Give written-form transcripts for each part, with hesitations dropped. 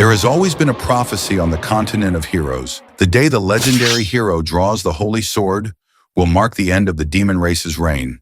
There has always been a prophecy on the continent of heroes. The day the legendary hero draws the holy sword will mark the end of the demon race's reign.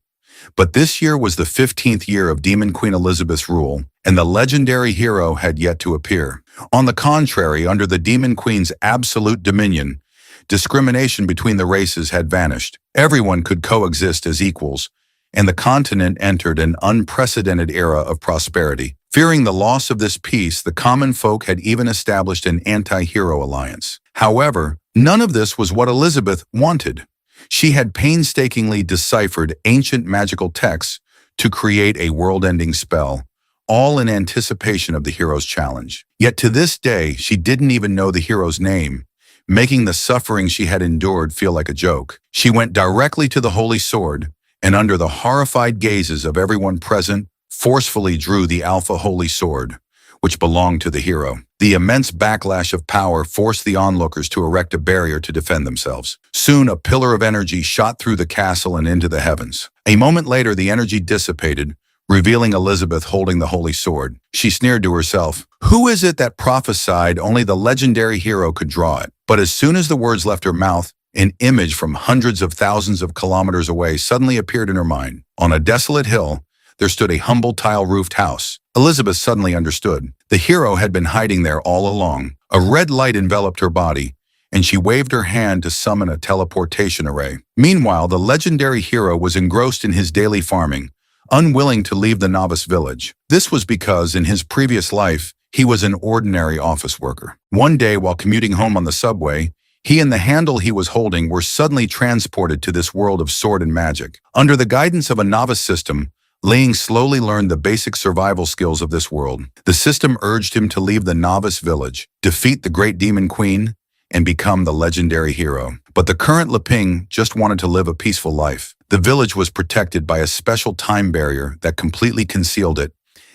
But this year was the 15th year of Demon Queen Elizabeth's rule, and the legendary hero had yet to appear. On the contrary, under the Demon Queen's absolute dominion, discrimination between the races had vanished. Everyone could coexist as equals, and the continent entered an unprecedented era of prosperity. Fearing the loss of this peace, the common folk had even established an anti-hero alliance. However, none of this was what Elizabeth wanted. She had painstakingly deciphered ancient magical texts to create a world-ending spell, all in anticipation of the hero's challenge. Yet to this day, she didn't even know the hero's name, making the suffering she had endured feel like a joke. She went directly to the holy sword, and under the horrified gazes of everyone present, forcefully drew the Alpha Holy Sword, which belonged to the hero. The immense backlash of power forced the onlookers to erect a barrier to defend themselves. Soon, a pillar of energy shot through the castle and into the heavens. A moment later, the energy dissipated, revealing Elizabeth holding the holy sword. She sneered to herself, "Who is it that prophesied only the legendary hero could draw it?" But as soon as the words left her mouth, an image from hundreds of thousands of kilometers away suddenly appeared in her mind. On a desolate hill, there stood a humble tile-roofed house. Elizabeth suddenly understood. The hero had been hiding there all along. A red light enveloped her body, and she waved her hand to summon a teleportation array. Meanwhile, the legendary hero was engrossed in his daily farming, unwilling to leave the novice village. This was because, in his previous life, he was an ordinary office worker. One day, while commuting home on the subway, he and the handle he was holding were suddenly transported to this world of sword and magic. Under the guidance of a novice system, Ling slowly learned the basic survival skills of this world. The system urged him to leave the novice village, defeat the great demon queen, and become the legendary hero. But the current Leping just wanted to live a peaceful life. The village was protected by a special time barrier that completely concealed it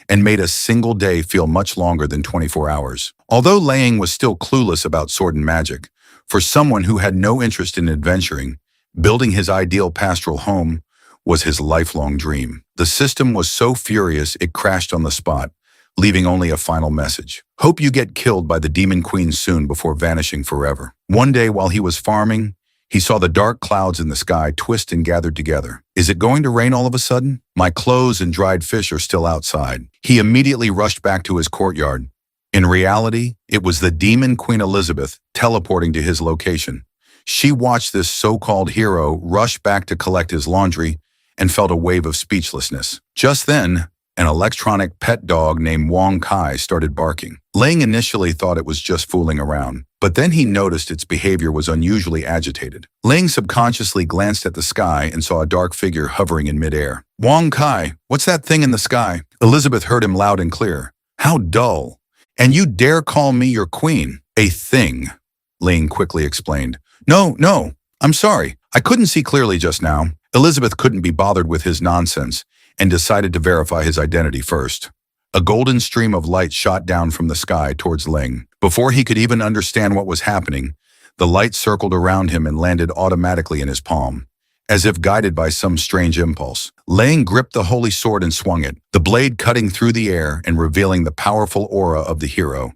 and made a single day feel much longer than 24 hours. Although Ling was still clueless about sword and magic, for someone who had no interest in adventuring, building his ideal pastoral home was his lifelong dream. The system was so furious it crashed on the spot, leaving only a final message. "Hope you get killed by the Demon Queen soon before vanishing forever." One day while he was farming, he saw the dark clouds in the sky twist and gathered together. "Is it going to rain all of a sudden? My clothes and dried fish are still outside." He immediately rushed back to his courtyard. In reality, it was the Demon Queen Elizabeth teleporting to his location. She watched this so-called hero rush back to collect his laundry and felt a wave of speechlessness. Just then, an electronic pet dog named Wong Kai started barking. Ling initially thought it was just fooling around, but then he noticed its behavior was unusually agitated. Ling subconsciously glanced at the sky and saw a dark figure hovering in midair. "Wong Kai, what's that thing in the sky?" Elizabeth heard him loud and clear. "How dull. And you dare call me your queen?" "A thing," Ling quickly explained. No, I'm sorry. I couldn't see clearly just now." Elizabeth couldn't be bothered with his nonsense and decided to verify his identity first. A golden stream of light shot down from the sky towards Ling. Before he could even understand what was happening, the light circled around him and landed automatically in his palm, as if guided by some strange impulse. Ling gripped the holy sword and swung it, the blade cutting through the air and revealing the powerful aura of the hero.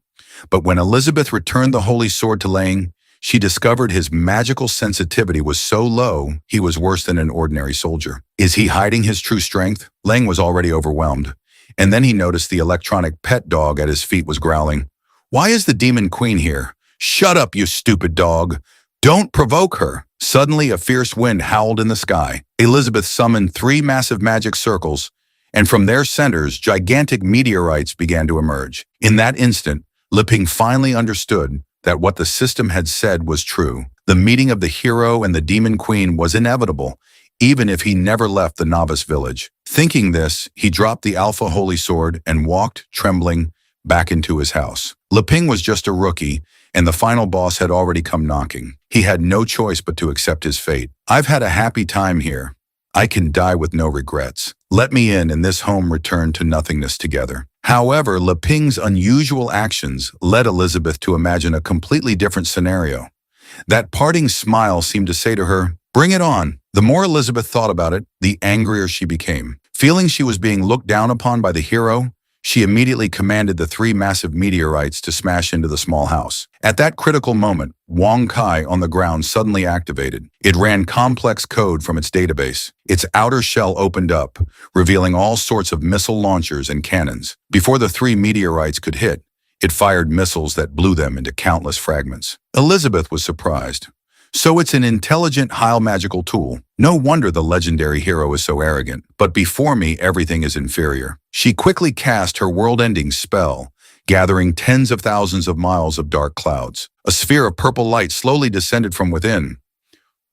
But when Elizabeth returned the holy sword to Ling, she discovered his magical sensitivity was so low, he was worse than an ordinary soldier. Is he hiding his true strength? Ling was already overwhelmed. And then he noticed the electronic pet dog at his feet was growling. "Why is the Demon Queen here?" "Shut up, you stupid dog. Don't provoke her." Suddenly, a fierce wind howled in the sky. Elizabeth summoned 3 massive magic circles, and from their centers, gigantic meteorites began to emerge. In that instant, Leping finally understood that what the system had said was true. The meeting of the hero and the Demon Queen was inevitable, even if he never left the novice village. Thinking this, he dropped the Alpha Holy Sword and walked, trembling, back into his house. Leping was just a rookie, and the final boss had already come knocking. He had no choice but to accept his fate. "I've had a happy time here. I can die with no regrets. Let me in, and this home returned to nothingness together." However, Leping's unusual actions led Elizabeth to imagine a completely different scenario. That parting smile seemed to say to her, "Bring it on." The more Elizabeth thought about it, the angrier she became. Feeling she was being looked down upon by the hero, she immediately commanded the 3 massive meteorites to smash into the small house. At that critical moment, Wang Kai on the ground suddenly activated. It ran complex code from its database. Its outer shell opened up, revealing all sorts of missile launchers and cannons. Before the 3 meteorites could hit, it fired missiles that blew them into countless fragments. Elizabeth was surprised. So it's an intelligent, highly magical tool. No wonder the legendary hero is so arrogant. But before me, everything is inferior. She quickly cast her world-ending spell, gathering tens of thousands of miles of dark clouds. A sphere of purple light slowly descended from within.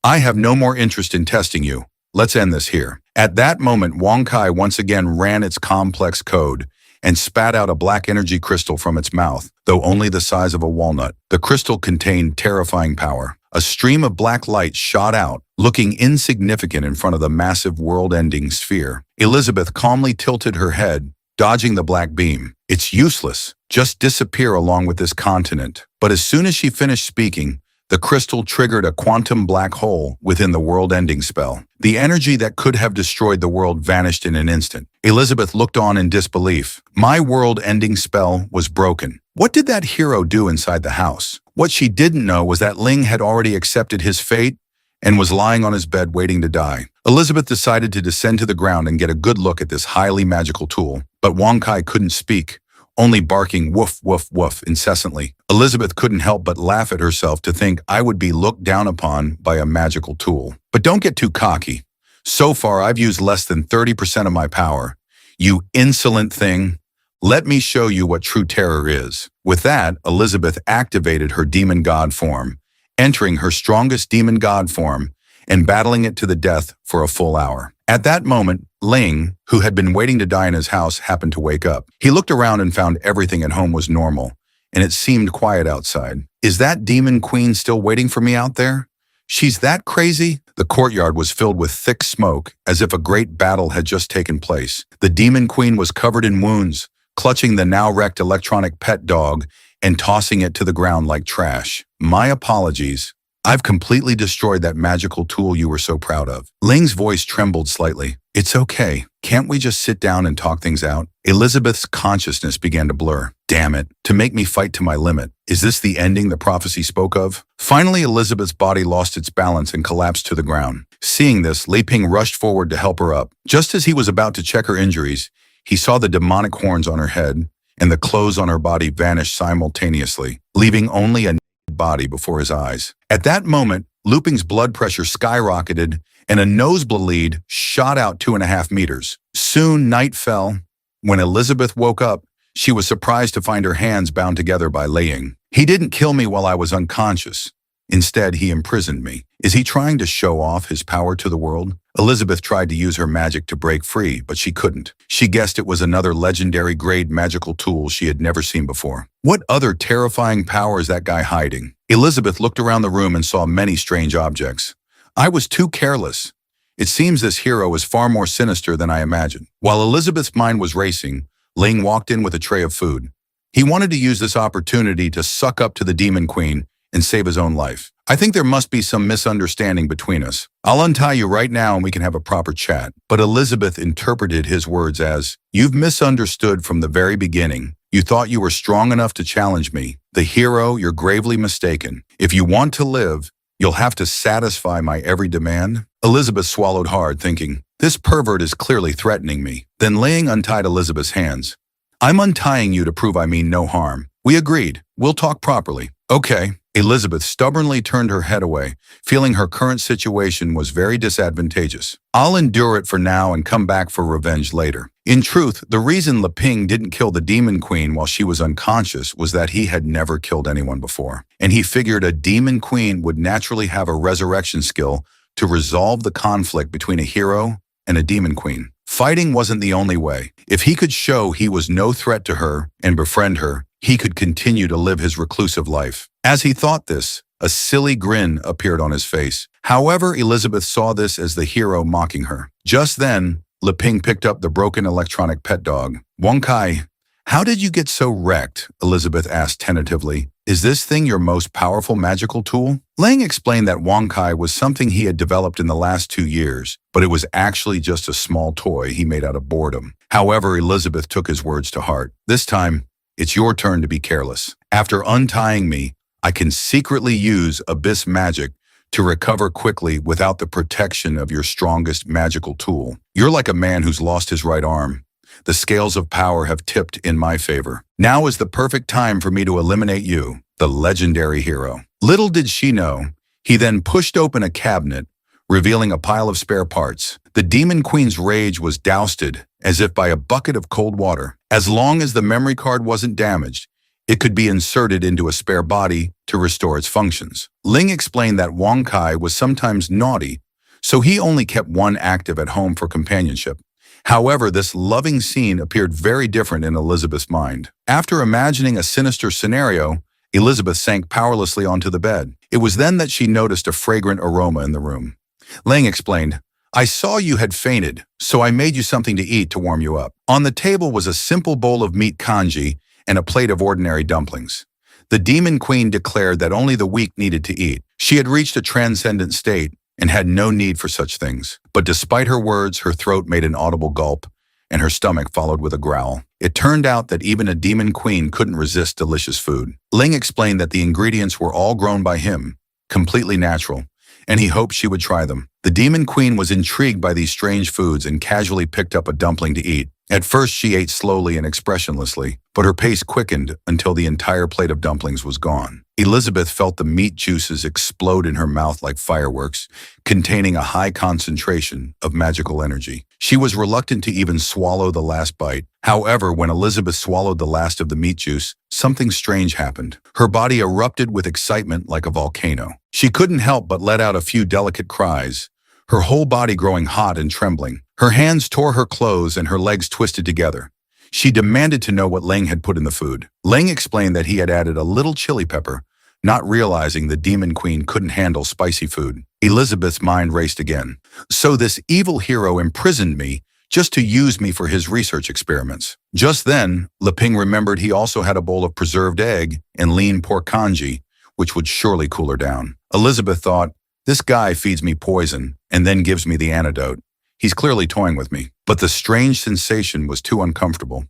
I have no more interest in testing you. Let's end this here. At that moment, Wang Kai once again ran its complex code and spat out a black energy crystal from its mouth, though only the size of a walnut. The crystal contained terrifying power. A stream of black light shot out, looking insignificant in front of the massive world-ending sphere. Elizabeth calmly tilted her head, dodging the black beam. It's useless. Just disappear along with this continent. But as soon as she finished speaking, the crystal triggered a quantum black hole within the world-ending spell. The energy that could have destroyed the world vanished in an instant. Elizabeth looked on in disbelief. My world-ending spell was broken. What did that hero do inside the house? What she didn't know was that Ling had already accepted his fate and was lying on his bed waiting to die. Elizabeth decided to descend to the ground and get a good look at this highly magical tool. But Wang Kai couldn't speak, only barking woof, woof, woof incessantly. Elizabeth couldn't help but laugh at herself to think I would be looked down upon by a magical tool. But don't get too cocky. So far, I've used less than 30% of my power. You insolent thing. Let me show you what true terror is. With that, Elizabeth activated her demon god form, entering her strongest demon god form and battling it to the death for a full hour. At that moment, Ling, who had been waiting to die in his house, happened to wake up. He looked around and found everything at home was normal, and it seemed quiet outside. Is that demon queen still waiting for me out there? She's that crazy? The courtyard was filled with thick smoke, as if a great battle had just taken place. The demon queen was covered in wounds, clutching the now-wrecked electronic pet dog and tossing it to the ground like trash. My apologies. I've completely destroyed that magical tool you were so proud of. Ling's voice trembled slightly. It's okay. Can't we just sit down and talk things out? Elizabeth's consciousness began to blur. Damn it. To make me fight to my limit. Is this the ending the prophecy spoke of? Finally, Elizabeth's body lost its balance and collapsed to the ground. Seeing this, Li Ping rushed forward to help her up. Just as he was about to check her injuries, he saw the demonic horns on her head and the clothes on her body vanish simultaneously, leaving only a naked body before his eyes. At that moment, Li Ping's blood pressure skyrocketed and a nosebleed shot out 2.5 meters. Soon night fell. When Elizabeth woke up, she was surprised to find her hands bound together by Ling. He didn't kill me while I was unconscious. Instead, he imprisoned me. Is he trying to show off his power to the world? Elizabeth tried to use her magic to break free, but she couldn't. She guessed it was another legendary grade magical tool she had never seen before. What other terrifying power is that guy hiding? Elizabeth looked around the room and saw many strange objects. I was too careless. It seems this hero is far more sinister than I imagined. While Elizabeth's mind was racing, Ling walked in with a tray of food. He wanted to use this opportunity to suck up to the demon queen and save his own life. I think there must be some misunderstanding between us. I'll untie you right now and we can have a proper chat. But Elizabeth interpreted his words as, you've misunderstood from the very beginning. You thought you were strong enough to challenge me. The hero, you're gravely mistaken. If you want to live, you'll have to satisfy my every demand. Elizabeth swallowed hard, thinking, this pervert is clearly threatening me. Then Ling untied Elizabeth's hands. I'm untying you to prove I mean no harm. We agreed. We'll talk properly. Okay. Elizabeth stubbornly turned her head away, feeling her current situation was very disadvantageous. I'll endure it for now and come back for revenge later. In truth, the reason Li Ping didn't kill the demon queen while she was unconscious was that he had never killed anyone before. And he figured a demon queen would naturally have a resurrection skill to resolve the conflict between a hero and a demon queen. Fighting wasn't the only way. If he could show he was no threat to her and befriend her, he could continue to live his reclusive life. As he thought this, a silly grin appeared on his face. However, Elizabeth saw this as the hero mocking her. Just then, Li Ping picked up the broken electronic pet dog. Wang Kai, How did you get so wrecked? Elizabeth asked tentatively. Is this thing your most powerful magical tool? Lang explained that Wonkai was something he had developed in the last 2 years, but it was actually just a small toy he made out of boredom. However, Elizabeth took his words to heart. This time, it's your turn to be careless. After untying me, I can secretly use abyss magic to recover quickly without the protection of your strongest magical tool. You're like a man who's lost his right arm. The scales of power have tipped in my favor. Now is the perfect time for me to eliminate you, the legendary hero. Little did she know, he then pushed open a cabinet, revealing a pile of spare parts. The Demon Queen's rage was doused as if by a bucket of cold water. As long as the memory card wasn't damaged, it could be inserted into a spare body to restore its functions. Ling explained that Wonkai was sometimes naughty, so he only kept one active at home for companionship. However, this loving scene appeared very different in Elizabeth's mind. After imagining a sinister scenario, Elizabeth sank powerlessly onto the bed. It was then that she noticed a fragrant aroma in the room. Lang explained, I saw you had fainted, so I made you something to eat to warm you up. On the table was a simple bowl of meat congee and a plate of ordinary dumplings. The Demon Queen declared that only the weak needed to eat. She had reached a transcendent state and had no need for such things. But despite her words, her throat made an audible gulp, and her stomach followed with a growl. It turned out that even a Demon Queen couldn't resist delicious food. Ling explained that the ingredients were all grown by him, completely natural, and he hoped she would try them. The Demon Queen was intrigued by these strange foods and casually picked up a dumpling to eat. At first, she ate slowly and expressionlessly, but her pace quickened until the entire plate of dumplings was gone. Elizabeth felt the meat juices explode in her mouth like fireworks, containing a high concentration of magical energy. She was reluctant to even swallow the last bite. However, when Elizabeth swallowed the last of the meat juice, something strange happened. Her body erupted with excitement like a volcano. She couldn't help but let out a few delicate cries, her whole body growing hot and trembling. Her hands tore her clothes and her legs twisted together. She demanded to know what Lang had put in the food. Lang explained that he had added a little chili pepper, not realizing the Demon Queen couldn't handle spicy food. Elizabeth's mind raced again. So this evil hero imprisoned me just to use me for his research experiments. Just then, Leping remembered he also had a bowl of preserved egg and lean pork congee, which would surely cool her down. Elizabeth thought, this guy feeds me poison and then gives me the antidote. He's clearly toying with me. But the strange sensation was too uncomfortable.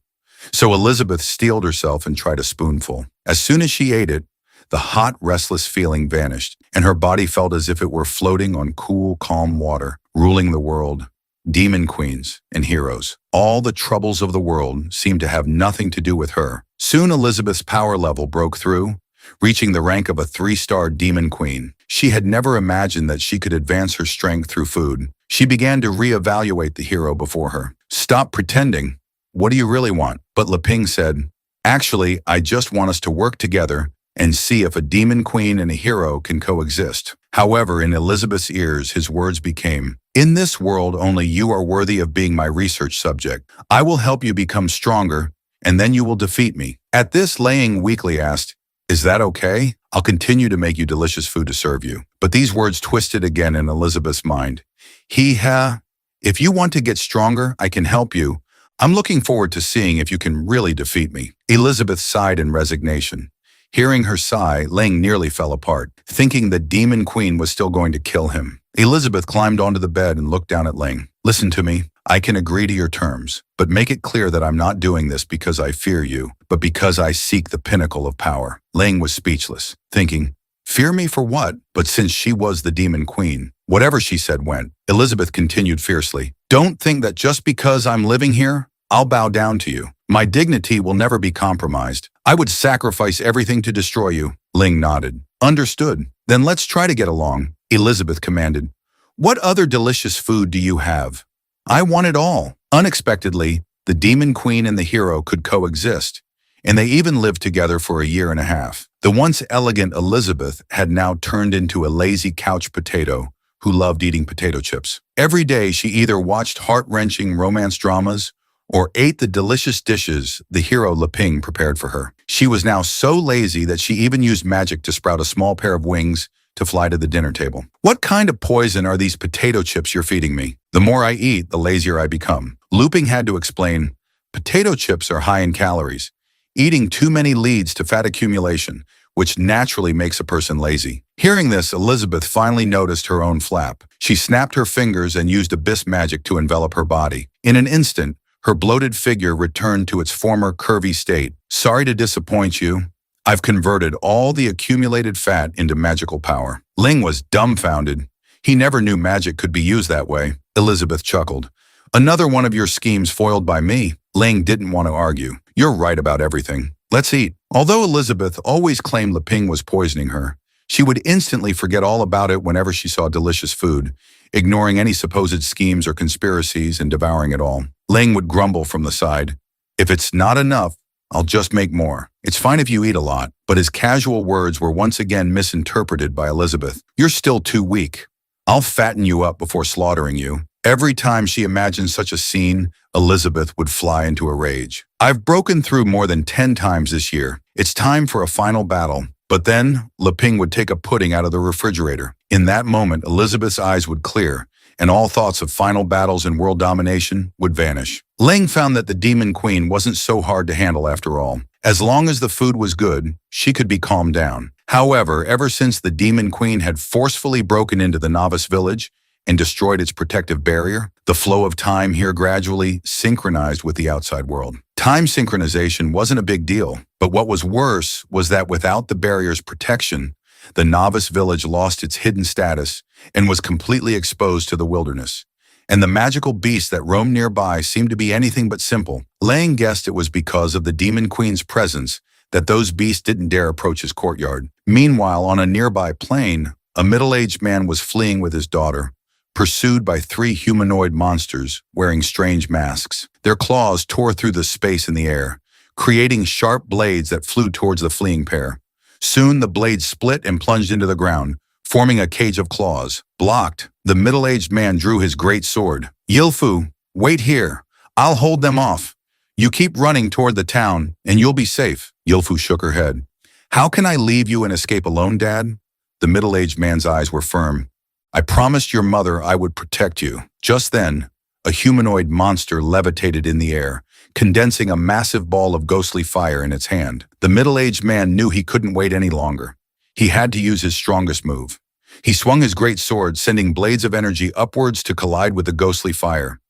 So Elizabeth steeled herself and tried a spoonful. As soon as she ate it, the hot, restless feeling vanished, and her body felt as if it were floating on cool, calm water, ruling the world. Demon queens and heroes. All the troubles of the world seemed to have nothing to do with her. Soon Elizabeth's power level broke through, reaching the rank of a 3-star demon queen. She had never imagined that she could advance her strength through food. She began to reevaluate the hero before her. Stop pretending. What do you really want? But Leping said, actually, I just want us to work together and see if a demon queen and a hero can coexist. However, in Elizabeth's ears, his words became, in this world, only you are worthy of being my research subject. I will help you become stronger, and then you will defeat me. At this, Lang weakly asked, is that okay? I'll continue to make you delicious food to serve you. But these words twisted again in Elizabeth's mind. If you want to get stronger, I can help you. I'm looking forward to seeing if you can really defeat me. Elizabeth sighed in resignation. Hearing her sigh, Lang nearly fell apart, thinking the Demon Queen was still going to kill him. Elizabeth climbed onto the bed and looked down at Lang. Listen to me. I can agree to your terms, but make it clear that I'm not doing this because I fear you, but because I seek the pinnacle of power. Lang was speechless, thinking, fear me for what? But since she was the Demon Queen, whatever she said went. Elizabeth continued fiercely. Don't think that just because I'm living here, I'll bow down to you. My dignity will never be compromised. I would sacrifice everything to destroy you. Ling nodded. Understood. Then let's try to get along, Elizabeth commanded. What other delicious food do you have? I want it all. Unexpectedly, the Demon Queen and the hero could coexist, and they even lived together for 1.5 years. The once elegant Elizabeth had now turned into a lazy couch potato who loved eating potato chips. Every day, she either watched heart-wrenching romance dramas or ate the delicious dishes the hero Leping prepared for her. She was now so lazy that she even used magic to sprout a small pair of wings to fly to the dinner table. What kind of poison are these potato chips you're feeding me? The more I eat, the lazier I become. Looping had to explain, Potato chips are high in calories. Eating too many leads to fat accumulation, which naturally makes a person lazy. Hearing this, Elizabeth finally noticed her own flap. She snapped her fingers and used abyss magic to envelop her body. In an instant, her bloated figure returned to its former curvy state. Sorry to disappoint you. I've converted all the accumulated fat into magical power. Ling was dumbfounded. He never knew magic could be used that way. Elizabeth chuckled. Another one of your schemes foiled by me. Ling didn't want to argue. You're right about everything. Let's eat. Although Elizabeth always claimed Leping was poisoning her, she would instantly forget all about it whenever she saw delicious food, ignoring any supposed schemes or conspiracies and devouring it all. Ling would grumble from the side. If it's not enough, I'll just make more. It's fine if you eat a lot, but his casual words were once again misinterpreted by Elizabeth. You're still too weak. I'll fatten you up before slaughtering you. Every time she imagined such a scene, Elizabeth would fly into a rage. I've broken through more than 10 times this year. It's time for a final battle. But then, Leping would take a pudding out of the refrigerator. In that moment, Elizabeth's eyes would clear, and all thoughts of final battles and world domination would vanish. Ling found that the Demon Queen wasn't so hard to handle after all. As long as the food was good, she could be calmed down. However, ever since the Demon Queen had forcefully broken into the novice village and destroyed its protective barrier, the flow of time here gradually synchronized with the outside world. Time synchronization wasn't a big deal, but what was worse was that without the barrier's protection, the novice village lost its hidden status and was completely exposed to the wilderness. And the magical beasts that roamed nearby seemed to be anything but simple. Lang guessed it was because of the Demon Queen's presence that those beasts didn't dare approach his courtyard. Meanwhile, on a nearby plain, a middle-aged man was fleeing with his daughter, pursued by 3 humanoid monsters wearing strange masks. Their claws tore through the space in the air, creating sharp blades that flew towards the fleeing pair. Soon the blades split and plunged into the ground, forming a cage of claws. Blocked, the middle-aged man drew his great sword. Yilfu, wait here. I'll hold them off. You keep running toward the town, and you'll be safe. Yilfu shook her head. How can I leave you and escape alone, Dad? The middle-aged man's eyes were firm. I promised your mother I would protect you. Just then, a humanoid monster levitated in the air, condensing a massive ball of ghostly fire in its hand. The middle-aged man knew he couldn't wait any longer. He had to use his strongest move. He swung his great sword, sending blades of energy upwards to collide with the ghostly fire.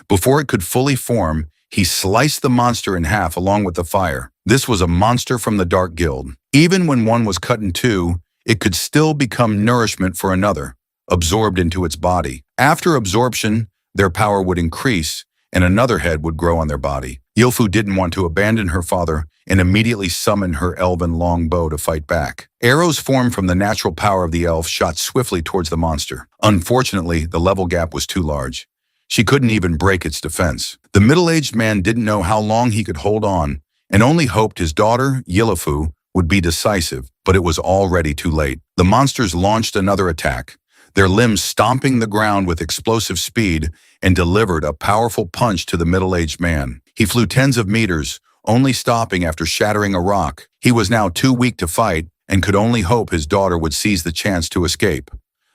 Before it could fully form, he sliced the monster in half along with the fire. This was a monster from the Dark Guild. Even when one was cut in two, it could still become nourishment for another, absorbed into its body. After absorption, their power would increase, and another head would grow on their body. Yilfu didn't want to abandon her father and immediately summoned her elven longbow to fight back. Arrows formed from the natural power of the elf shot swiftly towards the monster. Unfortunately, the level gap was too large. She couldn't even break its defense. The middle-aged man didn't know how long he could hold on and only hoped his daughter, Yilfu, would be decisive, but it was already too late. The monsters launched another attack, their limbs stomping the ground with explosive speed, and delivered a powerful punch to the middle-aged man. He flew tens of meters, only stopping after shattering a rock. He was now too weak to fight and could only hope his daughter would seize the chance to escape.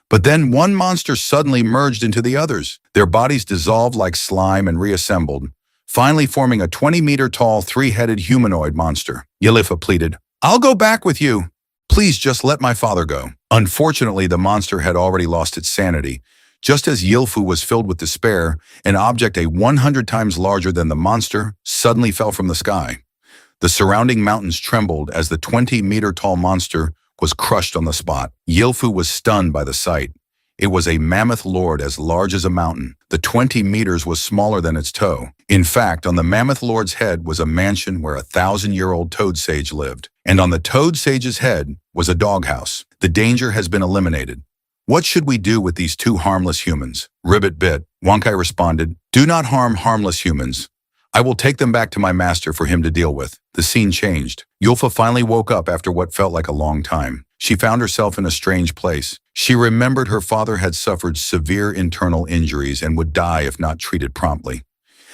But then one monster suddenly merged into the others. Their bodies dissolved like slime and reassembled, finally forming a 20-meter-tall, 3-headed humanoid monster. Yilfu pleaded, I'll go back with you. Please just let my father go. Unfortunately, the monster had already lost its sanity. Just as Yilfu was filled with despair, an object 100 times larger than the monster suddenly fell from the sky. The surrounding mountains trembled as the 20-meter-tall monster was crushed on the spot. Yilfu was stunned by the sight. It was a mammoth lord as large as a mountain. The 20 meters was smaller than its toe. In fact, on the mammoth lord's head was a mansion where a 1,000-year-old toad sage lived. And on the toad sage's head was a doghouse. The danger has been eliminated. What should we do with these 2 harmless humans? Ribbit bit. Wonkai responded, Do not harm harmless humans. I will take them back to my master for him to deal with. The scene changed. Yulfa finally woke up after what felt like a long time. She found herself in a strange place. She remembered her father had suffered severe internal injuries and would die if not treated promptly.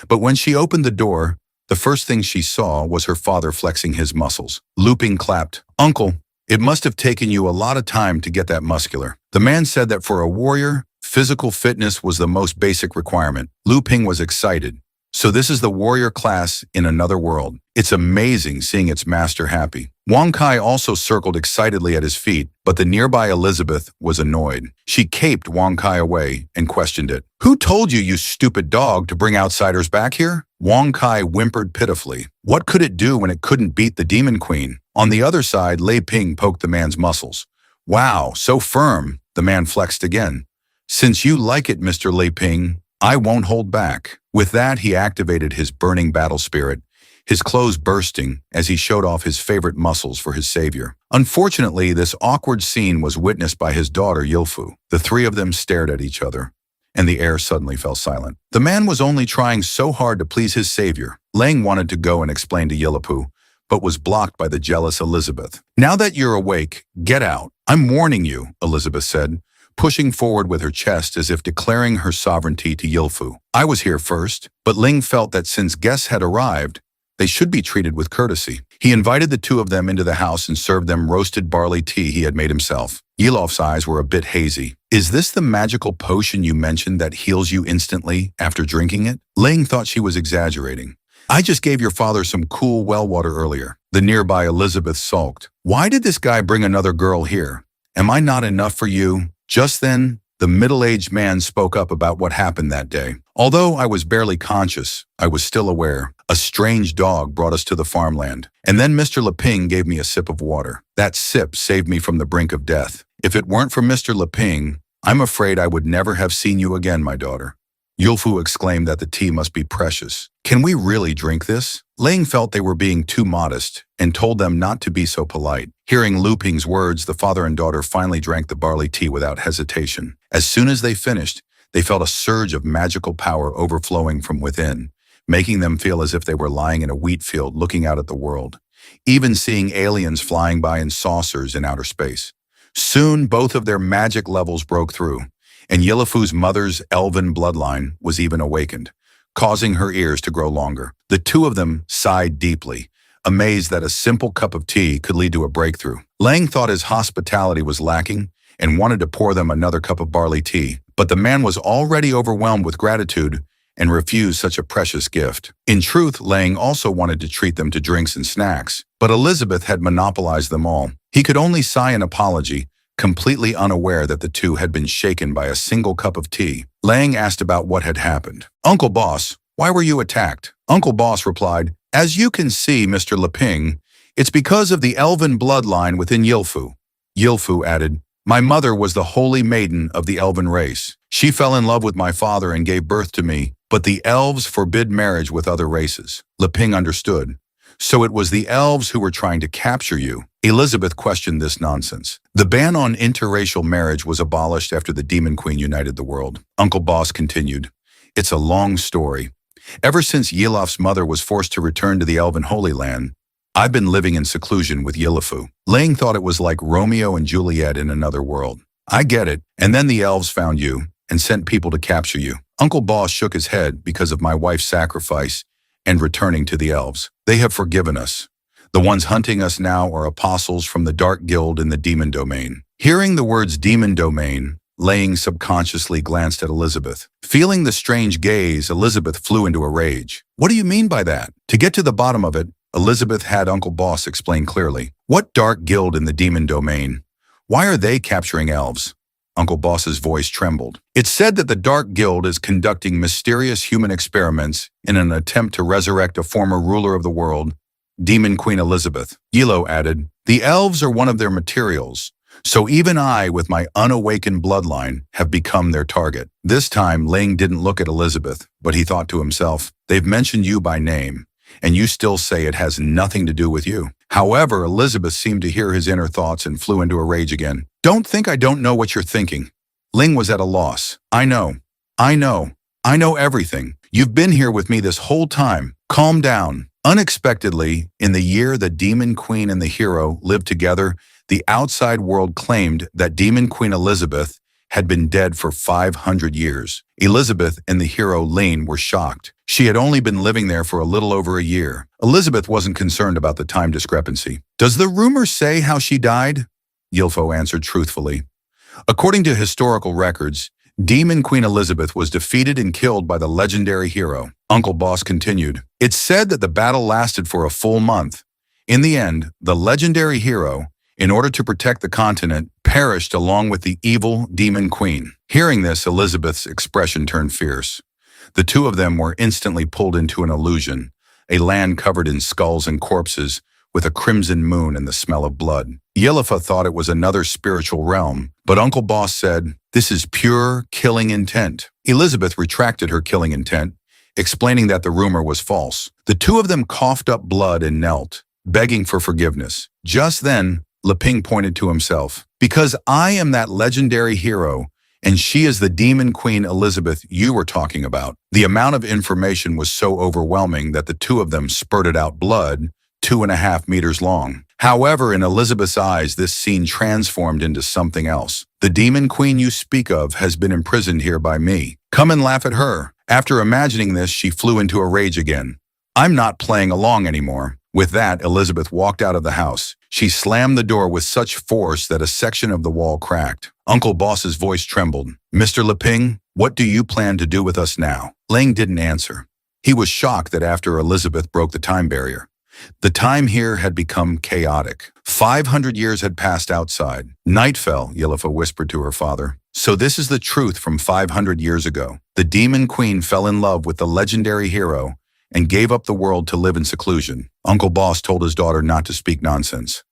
But when she opened the door, the first thing she saw was her father flexing his muscles. Luping clapped, Uncle, it must have taken you a lot of time to get that muscular. The man said that for a warrior, physical fitness was the most basic requirement. Luping was excited. So this is the warrior class in another world. It's amazing seeing its master happy. Wang Kai also circled excitedly at his feet, but the nearby Elizabeth was annoyed. She caped Wang Kai away and questioned it. "Who told you, you stupid dog, to bring outsiders back here?" Wang Kai whimpered pitifully. What could it do when it couldn't beat the demon queen? On the other side, Lei Ping poked the man's muscles. "Wow, so firm," the man flexed again. "Since you like it, Mr. Lei Ping, I won't hold back." With that, he activated his burning battle spirit, his clothes bursting as he showed off his favorite muscles for his savior. Unfortunately, this awkward scene was witnessed by his daughter Yilfu. The three of them stared at each other, and the air suddenly fell silent. The man was only trying so hard to please his savior. Lang wanted to go and explain to Yilfu, but was blocked by the jealous Elizabeth. "Now that you're awake, get out. I'm warning you," Elizabeth said, pushing forward with her chest as if declaring her sovereignty to Yilfu. "I was here first," but Ling felt that since guests had arrived, they should be treated with courtesy. He invited the two of them into the house and served them roasted barley tea he had made himself. Yilof's eyes were a bit hazy. "Is this the magical potion you mentioned that heals you instantly after drinking it?" Ling thought she was exaggerating. "I just gave your father some cool well water earlier." The nearby Elizabeth sulked. "Why did this guy bring another girl here? Am I not enough for you?" Just then, the middle-aged man spoke up about what happened that day. "Although I was barely conscious, I was still aware. A strange dog brought us to the farmland. And then Mr. Leping gave me a sip of water. That sip saved me from the brink of death. If it weren't for Mr. Leping, I'm afraid I would never have seen you again, my daughter." Yulfu exclaimed that the tea must be precious. "Can we really drink this?" Ling felt they were being too modest and told them not to be so polite. Hearing Lu Ping's words, the father and daughter finally drank the barley tea without hesitation. As soon as they finished, they felt a surge of magical power overflowing from within, making them feel as if they were lying in a wheat field looking out at the world, even seeing aliens flying by in saucers in outer space. Soon, both of their magic levels broke through, and Yilifu's mother's elven bloodline was even awakened, causing her ears to grow longer. The two of them sighed deeply, amazed that a simple cup of tea could lead to a breakthrough. Lang thought his hospitality was lacking and wanted to pour them another cup of barley tea, but the man was already overwhelmed with gratitude and refused such a precious gift. In truth, Lang also wanted to treat them to drinks and snacks, but Elizabeth had monopolized them all. He could only sigh an apology, completely unaware that the two had been shaken by a single cup of tea. Lang asked about what had happened. "Uncle Boss, why were you attacked?" Uncle Boss replied, "As you can see, Mr. Leping, it's because of the elven bloodline within Yilfu." Yilfu added, "My mother was the holy maiden of the elven race. She fell in love with my father and gave birth to me, but the elves forbid marriage with other races." Leping understood. "So it was the elves who were trying to capture you." Elizabeth questioned this nonsense. "The ban on interracial marriage was abolished after the Demon Queen united the world." Uncle Boss continued, "It's a long story. Ever since Yilof's mother was forced to return to the Elven Holy Land, I've been living in seclusion with Yilifu." Lang thought it was like Romeo and Juliet in another world. "I get it. And then the elves found you and sent people to capture you." Uncle Boss shook his head because of my wife's sacrifice and returning to the elves. "They have forgiven us. The ones hunting us now are apostles from the Dark Guild in the Demon Domain." Hearing the words Demon Domain, Lang subconsciously glanced at Elizabeth. Feeling the strange gaze, Elizabeth flew into a rage. "What do you mean by that?" To get to the bottom of it, Elizabeth had Uncle Boss explain clearly. "What Dark Guild in the Demon Domain? Why are they capturing elves?" Uncle Boss's voice trembled. "It's said that the Dark Guild is conducting mysterious human experiments in an attempt to resurrect a former ruler of the world, Demon Queen Elizabeth." Yilo added, "The elves are one of their materials, so even I, with my unawakened bloodline, have become their target." This time, Ling didn't look at Elizabeth, but he thought to himself, "They've mentioned you by name, and you still say it has nothing to do with you." However, Elizabeth seemed to hear his inner thoughts and flew into a rage again. "Don't think I don't know what you're thinking." Ling was at a loss. I know everything. You've been here with me this whole time. Calm down." Unexpectedly, in the year the Demon Queen and the hero lived together, the outside world claimed that Demon Queen Elizabeth had been dead for 500 years. Elizabeth and the hero Lane were shocked. She had only been living there for a little over a year. Elizabeth wasn't concerned about the time discrepancy. "Does the rumor say how she died?" Yilfo answered truthfully. "According to historical records, Demon Queen Elizabeth was defeated and killed by the legendary hero." Uncle Boss continued. It's said that the battle lasted for a full month. In the end, the legendary hero, in order to protect the continent, perished along with the evil demon queen. Hearing this, Elizabeth's expression turned fierce. The two of them were instantly pulled into an illusion, a land covered in skulls and corpses, with a crimson moon and the smell of blood. Yahello thought it was another spiritual realm, but Uncle Boss said, "This is pure killing intent." Elizabeth retracted her killing intent, explaining that the rumor was false. The two of them coughed up blood and knelt, begging for forgiveness. Just then, Leping pointed to himself. "Because I am that legendary hero, and she is the demon queen Elizabeth you were talking about." The amount of information was so overwhelming that the two of them spurted out blood, 2.5 meters long. However, in Elizabeth's eyes, this scene transformed into something else. "The demon queen you speak of has been imprisoned here by me. Come and laugh at her." After imagining this, she flew into a rage again. "I'm not playing along anymore." With that, Elizabeth walked out of the house. She slammed the door with such force that a section of the wall cracked. Uncle Boss's voice trembled. "Mr. Leping, what do you plan to do with us now?" Lang didn't answer. He was shocked that after Elizabeth broke the time barrier, the time here had become chaotic. 500 years had passed outside. Night fell, Yahello whispered to her father. "So this is the truth from 500 years ago. The demon queen fell in love with the legendary hero and gave up the world to live in seclusion." Uncle Boss told his daughter not to speak nonsense.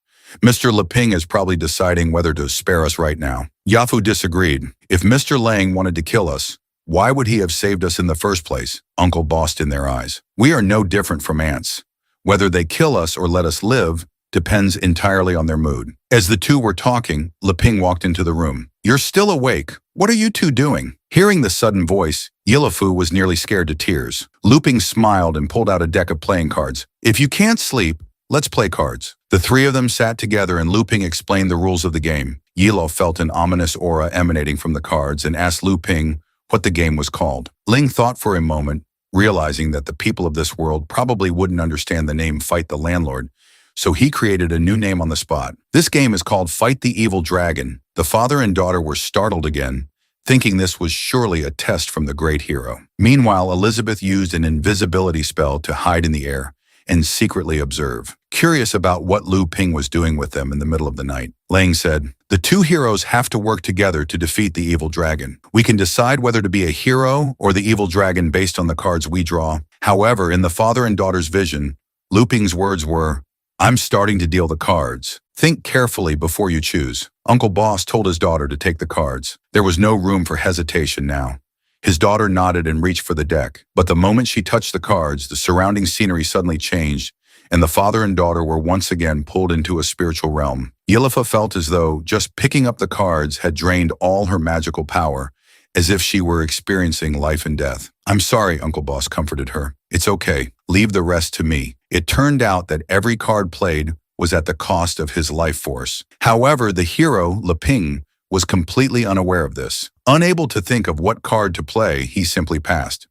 "Mr. Leping is probably deciding whether to spare us right now." Yafu disagreed. "If Mr. Lang wanted to kill us, why would he have saved us in the first place?" Uncle bossed in their eyes. "We are no different from ants. Whether they kill us or let us live depends entirely on their mood." As the two were talking, Leping walked into the room. "You're still awake. What are you two doing?" Hearing the sudden voice, Yahello was nearly scared to tears. Leping smiled and pulled out a deck of playing cards. "If you can't sleep, let's play cards." The three of them sat together and Leping explained the rules of the game. Yahello felt an ominous aura emanating from the cards and asked Leping what the game was called. Ling thought for a moment, realizing that the people of this world probably wouldn't understand the name Fight the Landlord, so he created a new name on the spot. This game is called Fight the Evil Dragon. The father and daughter were startled again, thinking this was surely a test from the great hero. Meanwhile, Elizabeth used an invisibility spell to hide in the air and secretly observe. Curious about what Leping was doing with them in the middle of the night, Lang said, "The two heroes have to work together to defeat the evil dragon. We can decide whether to be a hero or the evil dragon based on the cards we draw." However, in the father and daughter's vision, Leping's words were, "I'm starting to deal the cards. Think carefully before you choose." Uncle Boss told his daughter to take the cards. There was no room for hesitation now. His daughter nodded and reached for the deck, but the moment she touched the cards, the surrounding scenery suddenly changed, and the father and daughter were once again pulled into a spiritual realm. Yahello felt as though just picking up the cards had drained all her magical power, as if she were experiencing life and death. "I'm sorry," Uncle Boss comforted her. "It's okay. Leave the rest to me." It turned out that every card played was at the cost of his life force. However, the hero, Leping, was completely unaware of this. Unable to think of what card to play, he simply passed.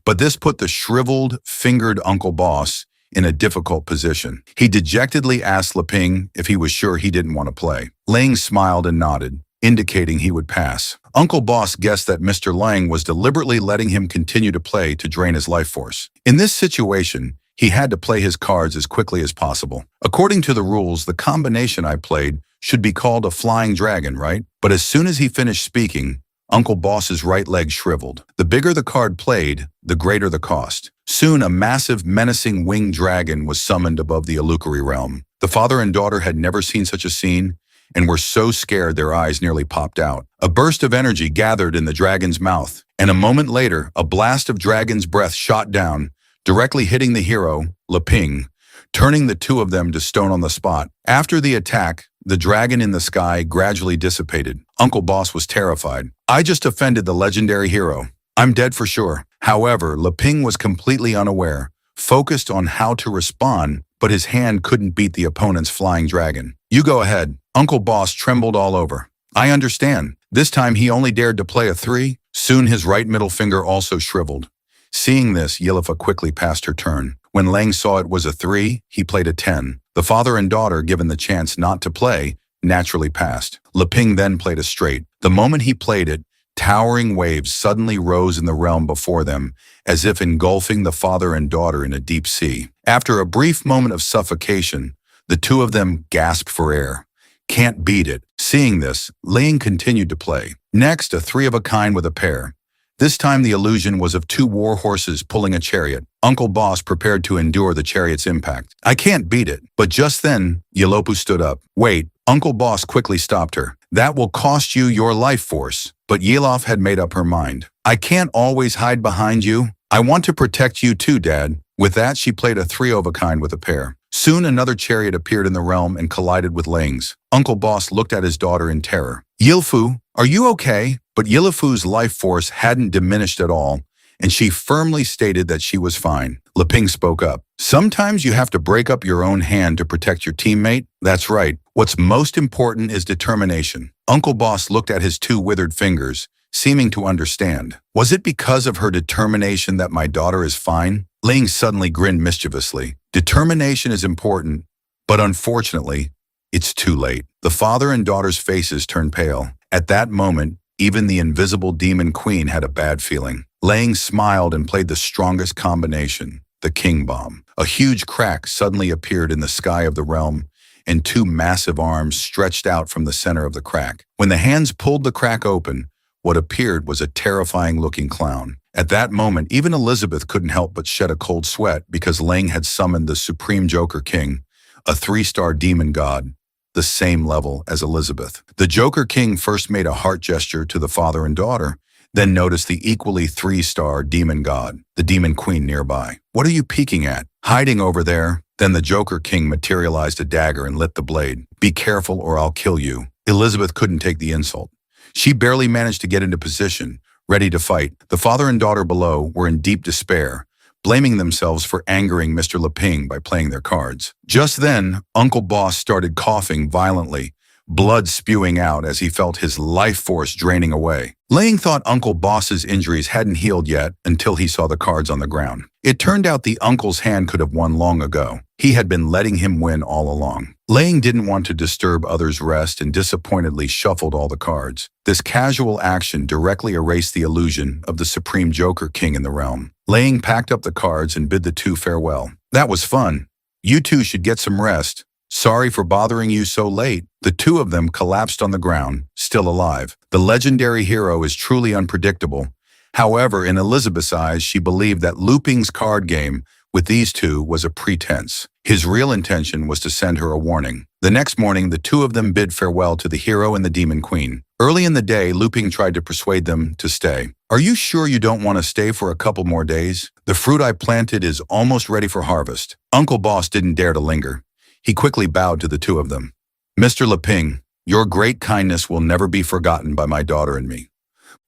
But this put the shriveled, fingered Uncle Boss in a difficult position. He dejectedly asked Leping if he was sure he didn't want to play. Lang smiled and nodded, indicating he would pass. Uncle Boss guessed that Mr. Lang was deliberately letting him continue to play to drain his life force. In this situation, he had to play his cards as quickly as possible. "According to the rules, the combination I played should be called a flying dragon, right?" But as soon as he finished speaking, Uncle Boss's right leg shriveled. The bigger the card played, the greater the cost. Soon, a massive, menacing winged dragon was summoned above the illusory realm. The father and daughter had never seen such a scene and were so scared their eyes nearly popped out. A burst of energy gathered in the dragon's mouth, and a moment later, a blast of dragon's breath shot down, directly hitting the hero, Leping, turning the two of them to stone on the spot. After the attack, the dragon in the sky gradually dissipated. Uncle Boss was terrified. "I just offended the legendary hero. I'm dead for sure." However, Leping was completely unaware, focused on how to respond, but his hand couldn't beat the opponent's flying dragon. "You go ahead." Uncle Boss trembled all over. "I understand." This time he only dared to play a 3. Soon his right middle finger also shriveled. Seeing this, Yahello quickly passed her turn. When Lang saw it was a 3, he played a 10. The father and daughter, given the chance not to play, naturally passed. Leping then played a straight. The moment he played it, Towering waves suddenly rose in the realm before them, as if engulfing the father and daughter in a deep sea. After a brief moment of suffocation, the two of them gasped for air. Can't beat it. Seeing this, Ling continued to play. Next, a three-of-a-kind with a pair. This time the illusion was of two war horses pulling a chariot. Uncle Boss prepared to endure the chariot's impact. I can't beat it. But just then, Yelopu stood up. Wait, Uncle Boss quickly stopped her. That will cost you your life force. But Yelof had made up her mind. I can't always hide behind you. I want to protect you too, Dad. With that, she played a three-of-a-kind with a pair. Soon another chariot appeared in the realm and collided with Ling's. Uncle Boss looked at his daughter in terror. Yilfu, are you okay? But Yilfu's life force hadn't diminished at all, and she firmly stated that she was fine. Leping spoke up. Sometimes you have to break up your own hand to protect your teammate. That's right. What's most important is determination. Uncle Boss looked at his two withered fingers, seeming to understand. Was it because of her determination that my daughter is fine? Ling suddenly grinned mischievously. Determination is important, but unfortunately, it's too late. The father and daughter's faces turned pale. At that moment, even the invisible demon queen had a bad feeling. Lang smiled and played the strongest combination, the king bomb. A huge crack suddenly appeared in the sky of the realm, and two massive arms stretched out from the center of the crack. When the hands pulled the crack open, what appeared was a terrifying-looking clown. At that moment, even Elizabeth couldn't help but shed a cold sweat because Lang had summoned the Supreme Joker King, a 3-star demon god, the same level as Elizabeth. The Joker King first made a heart gesture to the father and daughter, then noticed the equally 3-star demon god, the demon queen nearby. What are you peeking at? Hiding over there? Then the Joker King materialized a dagger and lit the blade. Be careful or I'll kill you. Elizabeth couldn't take the insult. She barely managed to get into position, ready to fight. The father and daughter below were in deep despair, blaming themselves for angering Mr. Leping by playing their cards. Just then, Uncle Boss started coughing violently, blood spewing out as he felt his life force draining away. Lang thought Uncle Boss's injuries hadn't healed yet until he saw the cards on the ground. It turned out the uncle's hand could have won long ago. He had been letting him win all along. Lang didn't want to disturb others' rest and disappointedly shuffled all the cards. This casual action directly erased the illusion of the Supreme Joker King in the realm. Lang packed up the cards and bid the two farewell. That was fun. You two should get some rest. Sorry for bothering you so late. The two of them collapsed on the ground, still alive. The legendary hero is truly unpredictable. However, in Elizabeth's eyes, she believed that Luping's card game with these two was a pretense. His real intention was to send her a warning. The next morning, the two of them bid farewell to the hero and the demon queen. Early in the day, Luping tried to persuade them to stay. Are you sure you don't want to stay for a couple more days? The fruit I planted is almost ready for harvest. Uncle Boss didn't dare to linger. He quickly bowed to the two of them. Mr. Leping, your great kindness will never be forgotten by my daughter and me.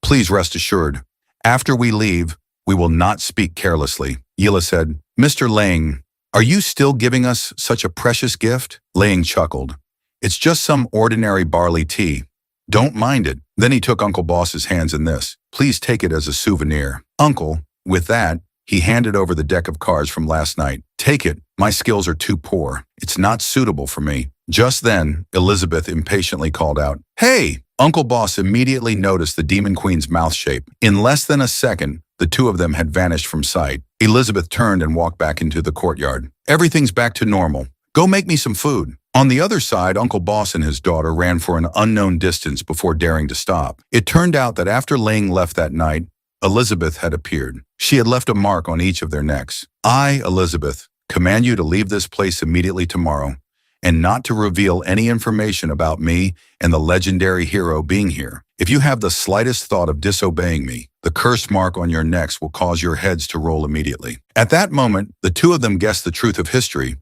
Please rest assured, after we leave, we will not speak carelessly. Yila said, Mr. Lang, are you still giving us such a precious gift? Lang chuckled. It's just some ordinary barley tea. Don't mind it. Then he took Uncle Boss's hands in this. Please take it as a souvenir. Uncle, with that, he handed over the deck of cards from last night. Take it. My skills are too poor. It's not suitable for me. Just then, Elizabeth impatiently called out, Hey! Uncle Boss immediately noticed the Demon Queen's mouth shape. In less than a second, the two of them had vanished from sight. Elizabeth turned and walked back into the courtyard. Everything's back to normal. Go make me some food. On the other side, Uncle Boss and his daughter ran for an unknown distance before daring to stop. It turned out that after Ling left that night, Elizabeth had appeared. She had left a mark on each of their necks. I, Elizabeth, command you to leave this place immediately tomorrow, and not to reveal any information about me and the legendary hero being here. If you have the slightest thought of disobeying me, the curse mark on your necks will cause your heads to roll immediately. At that moment, the two of them guessed the truth of history.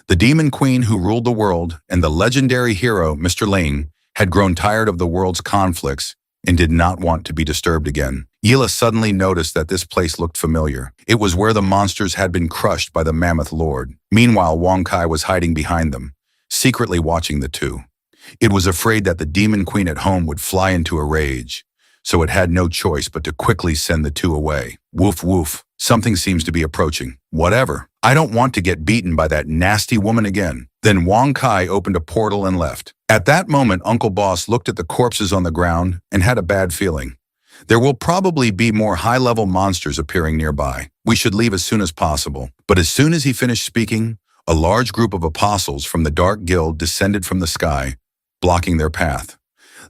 The demon queen who ruled the world and the legendary hero, Mr. Ling, had grown tired of the world's conflicts and did not want to be disturbed again. Yila suddenly noticed that this place looked familiar. It was where the monsters had been crushed by the Mammoth Lord. Meanwhile, Wong Kai was hiding behind them, secretly watching the two. It was afraid that the demon queen at home would fly into a rage, so it had no choice but to quickly send the two away. Woof woof, something seems to be approaching. Whatever, I don't want to get beaten by that nasty woman again. Then Wong Kai opened a portal and left. At that moment, Uncle Boss looked at the corpses on the ground and had a bad feeling. There will probably be more high-level monsters appearing nearby. We should leave as soon as possible. But as soon as he finished speaking, a large group of apostles from the Dark Guild descended from the sky, blocking their path.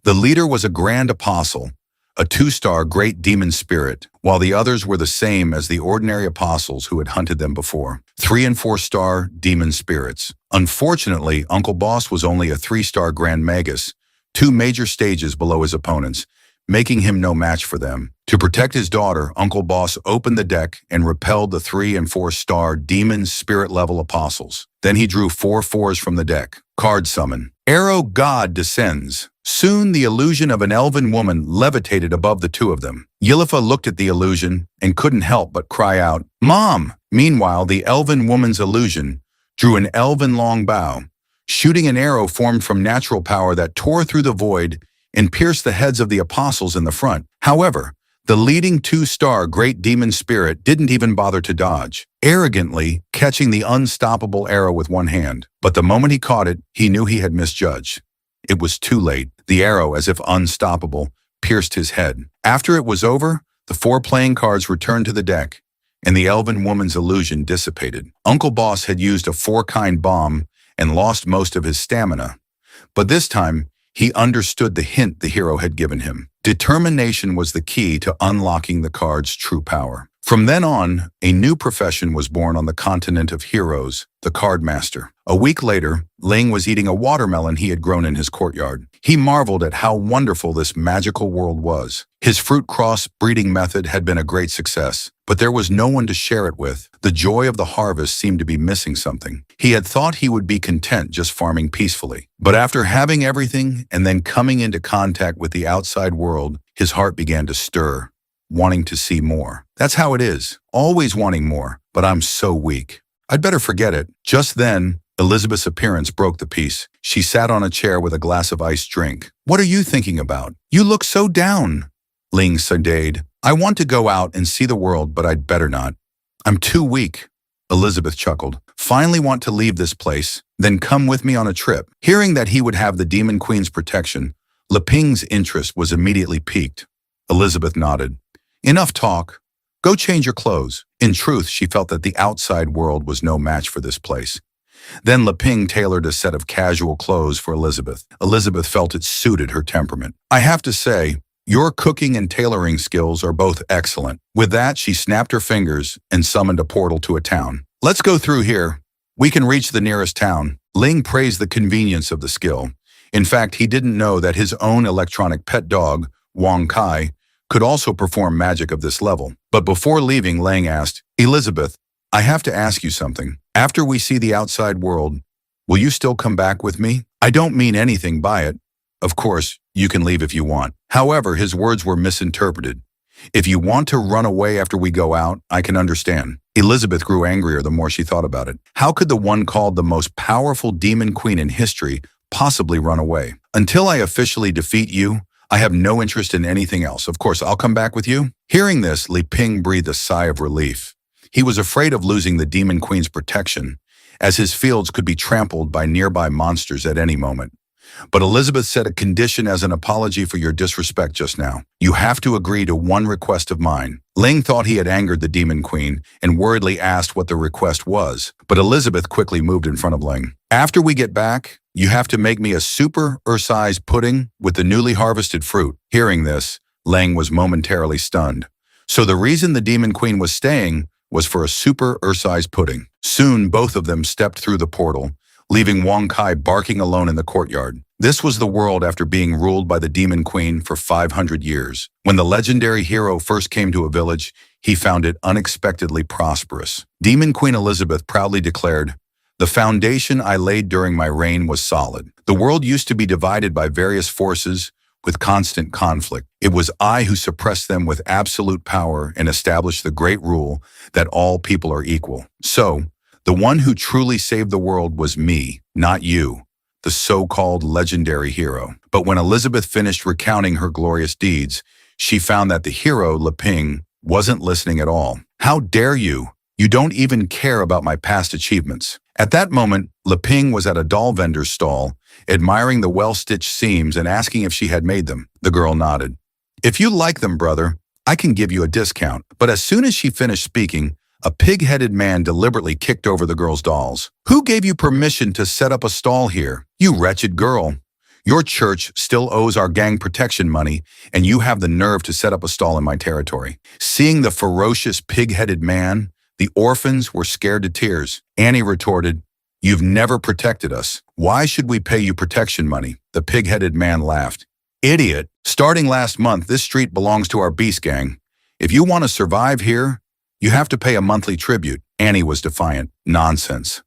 The leader was a grand apostle, a 2-star great demon spirit, while the others were the same as the ordinary apostles who had hunted them before. 3- and 4-star demon spirits. Unfortunately, Uncle Boss was only a 3-star grand magus, 2 major stages below his opponents, making him no match for them. To protect his daughter, Uncle Boss opened the deck and repelled the 3- and 4-star demon spirit-level apostles. Then he drew 4 4s from the deck. Card summon. Arrow God descends. Soon the illusion of an elven woman levitated above the 2 of them. Yilifa looked at the illusion and couldn't help but cry out, "Mom!" Meanwhile, the elven woman's illusion drew an elven long bow, shooting an arrow formed from natural power that tore through the void and pierced the heads of the apostles in the front. However, the leading 2-star great demon spirit didn't even bother to dodge, arrogantly catching the unstoppable arrow with one hand. But the moment he caught it, he knew he had misjudged. It was too late. The arrow, as if unstoppable, pierced his head. After it was over, the 4 playing cards returned to the deck, and the elven woman's illusion dissipated. Uncle Boss had used a 4-kind bomb and lost most of his stamina. But this time, he understood the hint the hero had given him. Determination was the key to unlocking the card's true power. From then on, a new profession was born on the continent of heroes, the card master. A week later, Ling was eating a watermelon he had grown in his courtyard. He marveled at how wonderful this magical world was. His fruit cross breeding method had been a great success, but there was no one to share it with. The joy of the harvest seemed to be missing something. He had thought he would be content just farming peacefully. But after having everything and then coming into contact with the outside world, his heart began to stir, wanting to see more. That's how it is, always wanting more, but I'm so weak. I'd better forget it. Just then, Elizabeth's appearance broke the peace. She sat on a chair with a glass of iced drink. "What are you thinking about? You look so down." Ling sighed. "I want to go out and see the world, but I'd better not. I'm too weak." Elizabeth chuckled. "Finally want to leave this place? Then come with me on a trip." Hearing that he would have the Demon Queen's protection, Leping's interest was immediately piqued. Elizabeth nodded. "Enough talk. Go change your clothes." In truth, she felt that the outside world was no match for this place. Then Leping tailored a set of casual clothes for Elizabeth. Elizabeth felt it suited her temperament. "I have to say, your cooking and tailoring skills are both excellent." With that, she snapped her fingers and summoned a portal to a town. "Let's go through here. We can reach the nearest town." Ling praised the convenience of the skill. In fact, he didn't know that his own electronic pet dog, Wang Kai, could also perform magic of this level. But before leaving, Lang asked, "Elizabeth, I have to ask you something. After we see the outside world, will you still come back with me? I don't mean anything by it. Of course, you can leave if you want." However, his words were misinterpreted. "If you want to run away after we go out, I can understand." Elizabeth grew angrier the more she thought about it. How could the one called the most powerful demon queen in history possibly run away? "Until I officially defeat you, I have no interest in anything else. Of course, I'll come back with you." Hearing this, Li Ping breathed a sigh of relief. He was afraid of losing the Demon Queen's protection, as his fields could be trampled by nearby monsters at any moment. But Elizabeth set a condition as an apology for your disrespect just now. "You have to agree to one request of mine." Ling thought he had angered the Demon Queen and worriedly asked what the request was, but Elizabeth quickly moved in front of Ling. "After we get back, you have to make me a super Ursize pudding with the newly harvested fruit." Hearing this, Ling was momentarily stunned. So the reason the Demon Queen was staying was for a super Ursize pudding. Soon, both of them stepped through the portal, leaving Wang Kai barking alone in the courtyard. This was the world after being ruled by the Demon Queen for 500 years. When the legendary hero first came to a village, he found it unexpectedly prosperous. Demon Queen Elizabeth proudly declared, "The foundation I laid during my reign was solid. The world used to be divided by various forces with constant conflict. It was I who suppressed them with absolute power and established the great rule that all people are equal. So, the one who truly saved the world was me, not you, the so-called legendary hero." But when Elizabeth finished recounting her glorious deeds, she found that the hero, Leping, wasn't listening at all. "How dare you? You don't even care about my past achievements." At that moment, Leping was at a doll vendor's stall, admiring the well-stitched seams and asking if she had made them. The girl nodded. If you like them, brother, I can give you a discount. But as soon as she finished speaking, a pig-headed man deliberately kicked over the girl's dolls. Who gave you permission to set up a stall here? You wretched girl. Your church still owes our gang protection money, and you have the nerve to set up a stall in my territory. Seeing the ferocious pig-headed man, the orphans were scared to tears. Annie retorted, "You've never protected us. Why should we pay you protection money?" The pig-headed man laughed. "Idiot. Starting last month, this street belongs to our beast gang. If you want to survive here, you have to pay a monthly tribute." Annie was defiant. "Nonsense.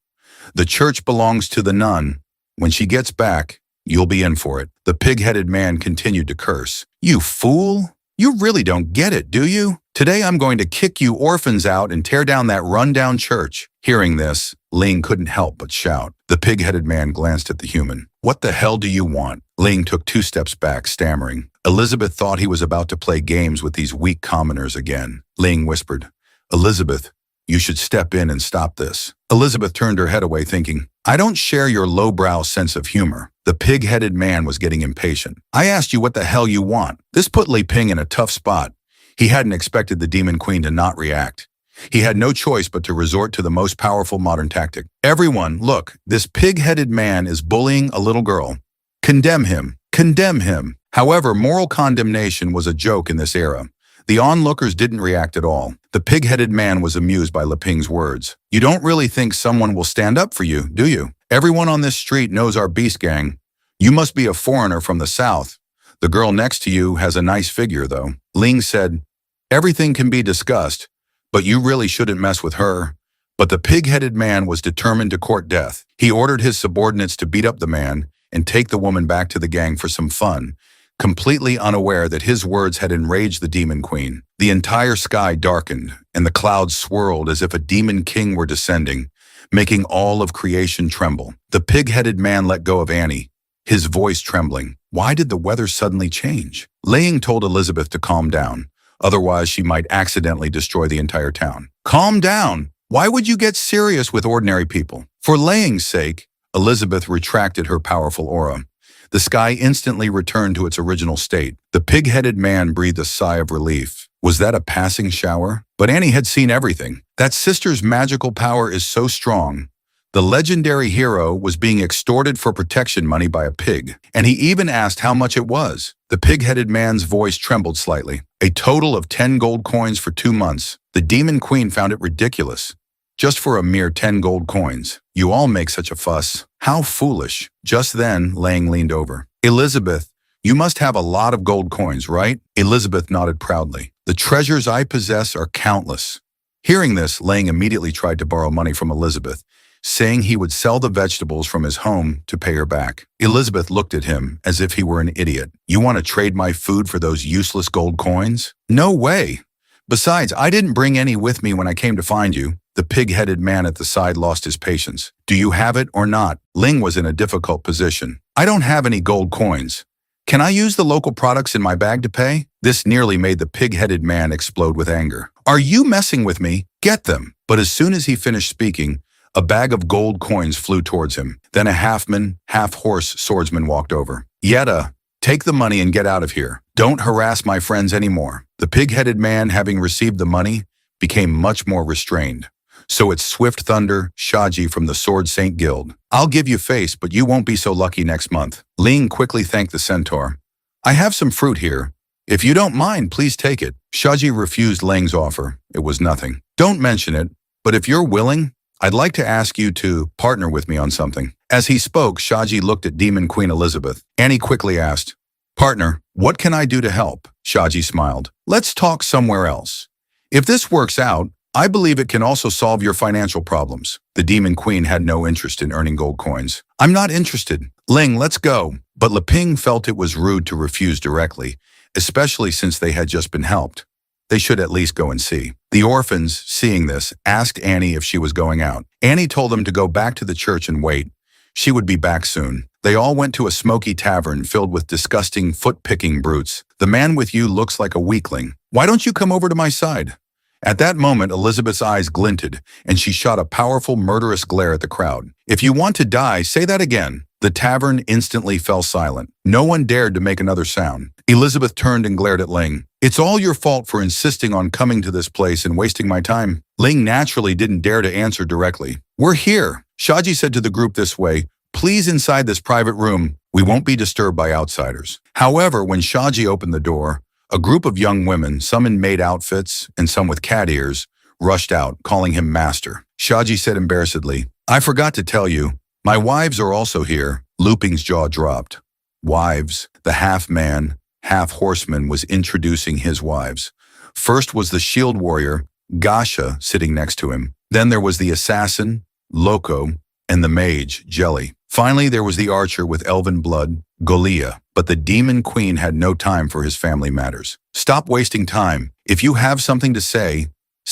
The church belongs to the nun. When she gets back, you'll be in for it." The pig-headed man continued to curse. "You fool! You really don't get it, do you? Today I'm going to kick you orphans out and tear down that run-down church." Hearing this, Ling couldn't help but shout. The pig-headed man glanced at the human. "What the hell do you want?" Ling took 2 steps back, stammering. Elizabeth thought he was about to play games with these weak commoners again. Ling whispered, "Elizabeth, you should step in and stop this." Elizabeth turned her head away, thinking, "I don't share your lowbrow sense of humor." The pig-headed man was getting impatient. "I asked you what the hell you want." This put Li Ping in a tough spot. He hadn't expected the Demon Queen to not react. He had no choice but to resort to the most powerful modern tactic. "Everyone, look, this pig-headed man is bullying a little girl. Condemn him. Condemn him." However, moral condemnation was a joke in this era. The onlookers didn't react at all. The pig-headed man was amused by Li Ping's words. "You don't really think someone will stand up for you, do you? Everyone on this street knows our beast gang. You must be a foreigner from the south. The girl next to you has a nice figure, though." Ling said, "Everything can be discussed, but you really shouldn't mess with her." But the pig-headed man was determined to court death. He ordered his subordinates to beat up the man and take the woman back to the gang for some fun, completely unaware that his words had enraged the Demon Queen. The entire sky darkened, and the clouds swirled as if a demon king were descending, making all of creation tremble. The pig-headed man let go of Annie, his voice trembling. Why did the weather suddenly change? Ling told Elizabeth to calm down, otherwise she might accidentally destroy the entire town. "Calm down! Why would you get serious with ordinary people?" For Ling's sake, Elizabeth retracted her powerful aura. The sky instantly returned to its original state. The pig-headed man breathed a sigh of relief. Was that a passing shower? But Annie had seen everything. That sister's magical power is so strong. The legendary hero was being extorted for protection money by a pig, and he even asked how much it was. The pig-headed man's voice trembled slightly. A total of 10 gold coins for 2 months. The Demon Queen found it ridiculous. Just for a mere 10 gold coins. You all make such a fuss. How foolish. Just then, Lang leaned over. "Elizabeth, you must have a lot of gold coins, right?" Elizabeth nodded proudly. "The treasures I possess are countless." Hearing this, Lang immediately tried to borrow money from Elizabeth, saying he would sell the vegetables from his home to pay her back. Elizabeth looked at him as if he were an idiot. "You want to trade my food for those useless gold coins? No way. Besides, I didn't bring any with me when I came to find you." The pig-headed man at the side lost his patience. "Do you have it or not?" Ling was in a difficult position. "I don't have any gold coins. Can I use the local products in my bag to pay?" This nearly made the pig-headed man explode with anger. "Are you messing with me? Get them." But as soon as he finished speaking, a bag of gold coins flew towards him. Then a half-man, half-horse swordsman walked over. "Yetta, take the money and get out of here. Don't harass my friends anymore." The pig-headed man, having received the money, became much more restrained. So it's Swift Thunder, Shaji from the Sword Saint Guild. "I'll give you face, but you won't be so lucky next month." Ling quickly thanked the centaur. "I have some fruit here. If you don't mind, please take it." Shaji refused Ling's offer. It was nothing. "Don't mention it, but if you're willing, I'd like to ask you to partner with me on something." As he spoke, Shaji looked at Demon Queen Elizabeth. Annie quickly asked, "Partner, what can I do to help?" Shaji smiled. "Let's talk somewhere else. If this works out, I believe it can also solve your financial problems." The Demon Queen had no interest in earning gold coins. "I'm not interested. Ling, let's go." But Li Ping felt it was rude to refuse directly, especially since they had just been helped. They should at least go and see. The orphans, seeing this, asked Annie if she was going out. Annie told them to go back to the church and wait. She would be back soon. They all went to a smoky tavern filled with disgusting foot-picking brutes. "The man with you looks like a weakling. Why don't you come over to my side?" At that moment, Elizabeth's eyes glinted, and she shot a powerful, murderous glare at the crowd. If you want to die, say that again. The tavern instantly fell silent. No one dared to make another sound. Elizabeth turned and glared at Ling. It's all your fault for insisting on coming to this place and wasting my time. Ling naturally didn't dare to answer directly. We're here, Shaji said to the group this way. Please inside this private room. We won't be disturbed by outsiders. However, when Shaji opened the door, a group of young women, some in maid outfits and some with cat ears, rushed out, calling him master. Shaji said embarrassedly, I forgot to tell you, my wives are also here. Luping's jaw dropped. Wives. The half-man, half-horseman was introducing his wives. First was the shield warrior, Gasha, sitting next to him. Then there was the assassin, Loco, and the mage, Jelly. Finally, there was the archer with elven blood, Golia. But the demon queen had no time for his family matters. Stop wasting time. If you have something to say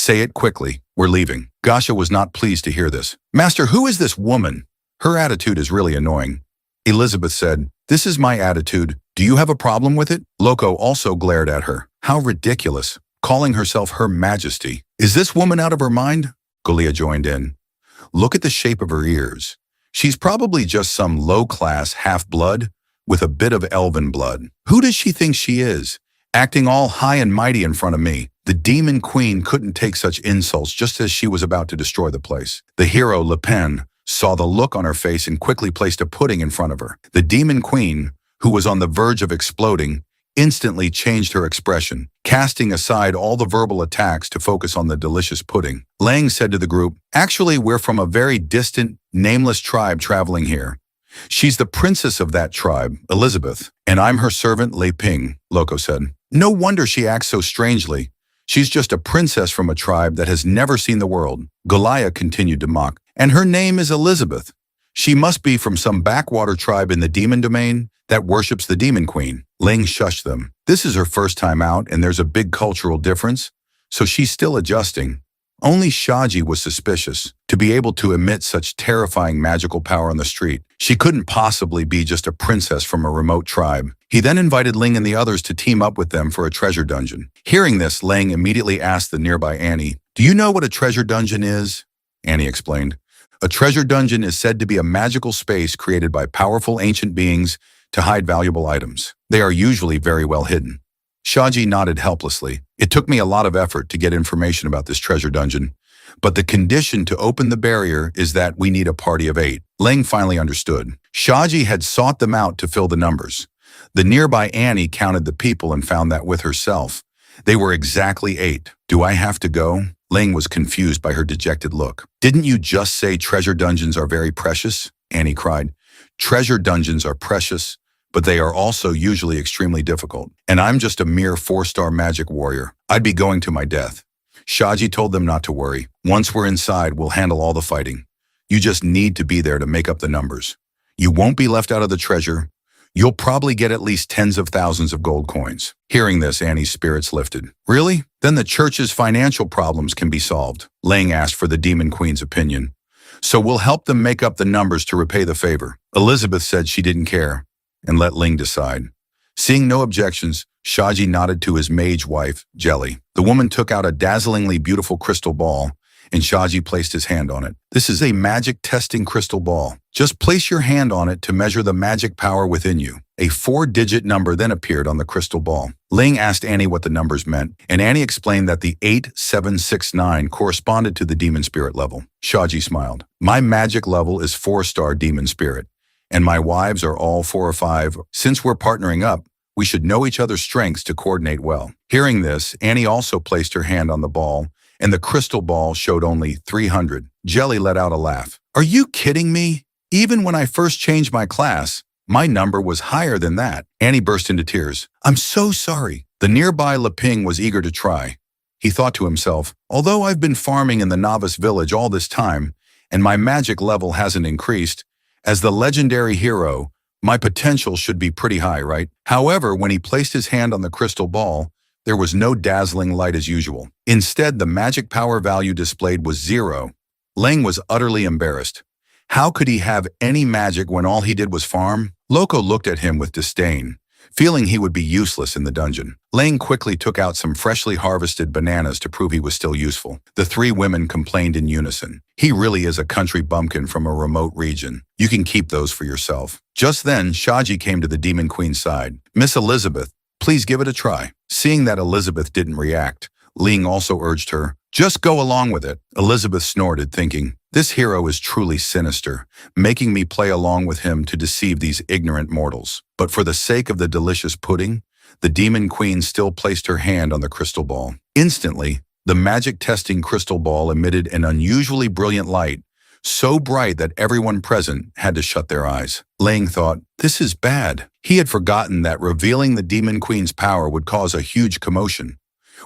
it quickly. We're leaving. Gasha was not pleased to hear this. Master, who is this woman? Her attitude is really annoying. Elizabeth said, This is my attitude. Do you have a problem with it? Loco also glared at her. How ridiculous. Calling herself Her Majesty. Is this woman out of her mind? Golia joined in. Look at the shape of her ears. She's probably just some low-class half-blood with a bit of elven blood. Who does she think she is? Acting all high and mighty in front of me. The demon queen couldn't take such insults just as she was about to destroy the place. The hero, Le Pen, saw the look on her face and quickly placed a pudding in front of her. The demon queen, who was on the verge of exploding, instantly changed her expression, casting aside all the verbal attacks to focus on the delicious pudding. Lang said to the group, Actually, we're from a very distant, nameless tribe traveling here. She's the princess of that tribe, Elizabeth, and I'm her servant, Lei Ping, Loco said. No wonder she acts so strangely. She's just a princess from a tribe that has never seen the world. Goliath continued to mock. And her name is Elizabeth. She must be from some backwater tribe in the demon domain that worships the demon queen. Ling shushed them. This is her first time out and there's a big cultural difference, so she's still adjusting. Only Shaji was suspicious. To be able to emit such terrifying magical power on the street, she couldn't possibly be just a princess from a remote tribe. He then invited Ling and the others to team up with them for a treasure dungeon. Hearing this, Ling immediately asked the nearby Annie, Do you know what a treasure dungeon is? Annie explained. A treasure dungeon is said to be a magical space created by powerful ancient beings to hide valuable items. They are usually very well hidden. Shaji nodded helplessly. It took me a lot of effort to get information about this treasure dungeon, but the condition to open the barrier is that we need a party of 8. Ling finally understood. Shaji had sought them out to fill the numbers. The nearby Annie counted the people and found that with herself. They were exactly 8. Do I have to go? Ling was confused by her dejected look. Didn't you just say treasure dungeons are very precious? Annie cried. Treasure dungeons are precious, but they are also usually extremely difficult. And I'm just a mere 4-star magic warrior. I'd be going to my death. Shaji told them not to worry. Once we're inside, we'll handle all the fighting. You just need to be there to make up the numbers. You won't be left out of the treasure. You'll probably get at least tens of thousands of gold coins. Hearing this, Annie's spirits lifted. Really? Then the church's financial problems can be solved. Lang asked for the demon queen's opinion. So we'll help them make up the numbers to repay the favor. Elizabeth said she didn't care and let Ling decide. Seeing no objections, Shaji nodded to his mage wife, Jelly. The woman took out a dazzlingly beautiful crystal ball, and Shaji placed his hand on it. This is a magic testing crystal ball. Just place your hand on it to measure the magic power within you. A 4-digit number then appeared on the crystal ball. Ling asked Annie what the numbers meant, and Annie explained that the 8769 corresponded to the demon spirit level. Shaji smiled. My magic level is 4-star demon spirit, and my wives are all 4 or 5. Since we're partnering up, we should know each other's strengths to coordinate well. Hearing this, Annie also placed her hand on the ball, and the crystal ball showed only 300. Jelly let out a laugh. Are you kidding me? Even when I first changed my class, my number was higher than that. Annie burst into tears. I'm so sorry. The nearby Leping was eager to try. He thought to himself, although I've been farming in the novice village all this time, and my magic level hasn't increased, as the legendary hero, my potential should be pretty high, right? However, when he placed his hand on the crystal ball, there was no dazzling light as usual. Instead, the magic power value displayed was 0. Lang was utterly embarrassed. How could he have any magic when all he did was farm? Loco looked at him with disdain. feeling he would be useless in the dungeon. Lang quickly took out some freshly harvested bananas to prove he was still useful. The three women complained in unison. He really is a country bumpkin from a remote region. You can keep those for yourself. Just then, Shaji came to the Demon Queen's side. Miss Elizabeth, please give it a try. Seeing that Elizabeth didn't react, Ling also urged her, just go along with it. Elizabeth snorted, thinking, this hero is truly sinister, making me play along with him to deceive these ignorant mortals. But for the sake of the delicious pudding, the Demon Queen still placed her hand on the crystal ball. Instantly, the magic-testing crystal ball emitted an unusually brilliant light, so bright that everyone present had to shut their eyes. Lang thought, this is bad. He had forgotten that revealing the Demon Queen's power would cause a huge commotion.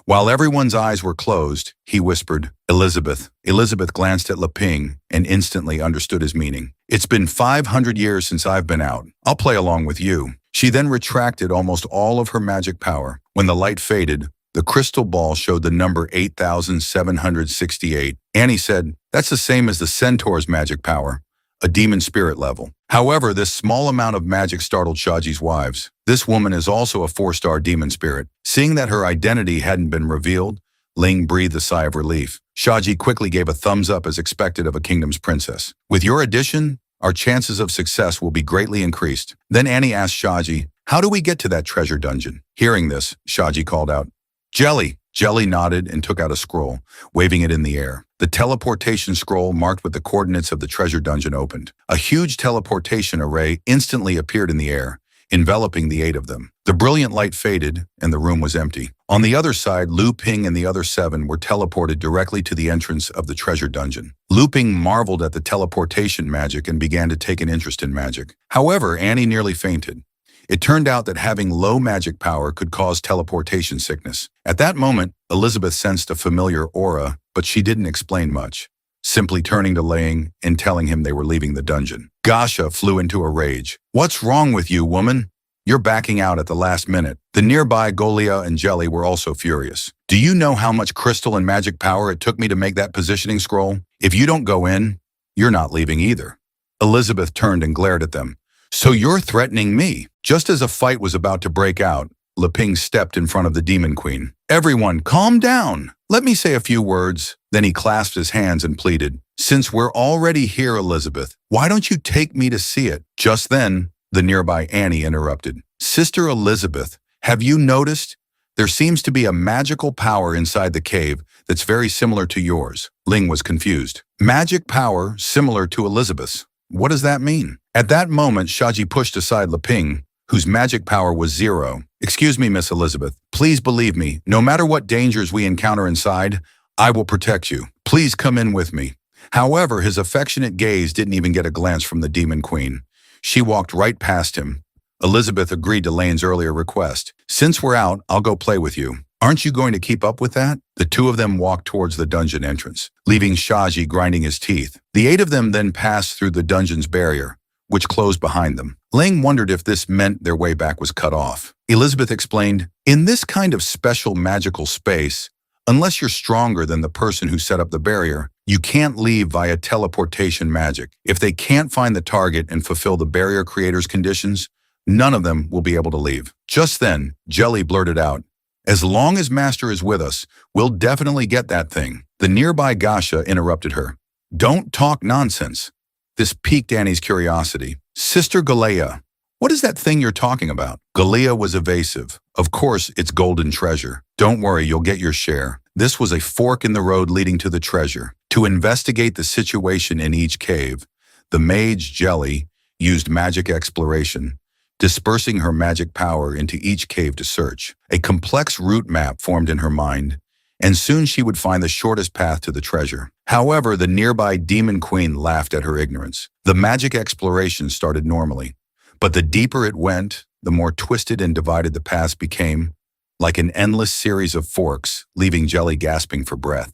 While everyone's eyes were closed, he whispered, Elizabeth. Elizabeth glanced at Leping and instantly understood his meaning. It's been 500 years since I've been out. I'll play along with you. She then retracted almost all of her magic power. When the light faded, the crystal ball showed the number 8,768. Annie said, that's the same as the centaur's magic power, a demon spirit level. However, this small amount of magic startled Shaji's wives. This woman is also a 4-star demon spirit. Seeing that her identity hadn't been revealed, Ling breathed a sigh of relief. Shaji quickly gave a thumbs up as expected of a kingdom's princess. With your addition, our chances of success will be greatly increased. Then Annie asked Shaji, how do we get to that treasure dungeon? Hearing this, Shaji called out, Jelly. Jelly nodded and took out a scroll, waving it in the air. The teleportation scroll marked with the coordinates of the treasure dungeon opened. A huge teleportation array instantly appeared in the air, enveloping the 8 of them. The brilliant light faded, and the room was empty. On the other side, Lu Ping and the other 7 were teleported directly to the entrance of the treasure dungeon. Lu Ping marveled at the teleportation magic and began to take an interest in magic. However, Annie nearly fainted. It turned out that having low magic power could cause teleportation sickness. At that moment, Elizabeth sensed a familiar aura, but she didn't explain much, simply turning to Lang and telling him they were leaving the dungeon. Gasha flew into a rage. What's wrong with you, woman? You're backing out at the last minute. The nearby Golia and Jelly were also furious. Do you know how much crystal and magic power it took me to make that positioning scroll? If you don't go in, you're not leaving either. Elizabeth turned and glared at them. So you're threatening me? Just as a fight was about to break out, Leping stepped in front of the Demon Queen. Everyone, calm down. Let me say a few words. Then he clasped his hands and pleaded, since we're already here, Elizabeth, why don't you take me to see it? Just then, the nearby Annie interrupted. Sister Elizabeth, have you noticed? There seems to be a magical power inside the cave that's very similar to yours. Ling was confused. Magic power similar to Elizabeth's. What does that mean? At that moment, Shaji pushed aside Leping, whose magic power was 0. Excuse me, Miss Elizabeth. Please believe me, no matter what dangers we encounter inside, I will protect you. Please come in with me. However, his affectionate gaze didn't even get a glance from the Demon Queen. She walked right past him. Elizabeth agreed to Lane's earlier request. Since we're out, I'll go play with you. Aren't you going to keep up with that? The 2 of them walked towards the dungeon entrance, leaving Shaji grinding his teeth. The 8 of them then passed through the dungeon's barrier, which closed behind them. Lang wondered if this meant their way back was cut off. Elizabeth explained, in this kind of special magical space, unless you're stronger than the person who set up the barrier, you can't leave via teleportation magic. If they can't find the target and fulfill the barrier creator's conditions, none of them will be able to leave. Just then, Jelly blurted out, as long as Master is with us, we'll definitely get that thing. The nearby Gasha interrupted her. Don't talk nonsense. This piqued Annie's curiosity. Sister Galea, what is that thing you're talking about? Galea was evasive. Of course, it's golden treasure. Don't worry, you'll get your share. This was a fork in the road leading to the treasure. To investigate the situation in each cave, the mage Jelly used magic exploration, dispersing her magic power into each cave to search. A complex route map formed in her mind, and soon she would find the shortest path to the treasure. However, the nearby Demon Queen laughed at her ignorance. The magic exploration started normally, but the deeper it went, the more twisted and divided the paths became, like an endless series of forks, leaving Jelly gasping for breath.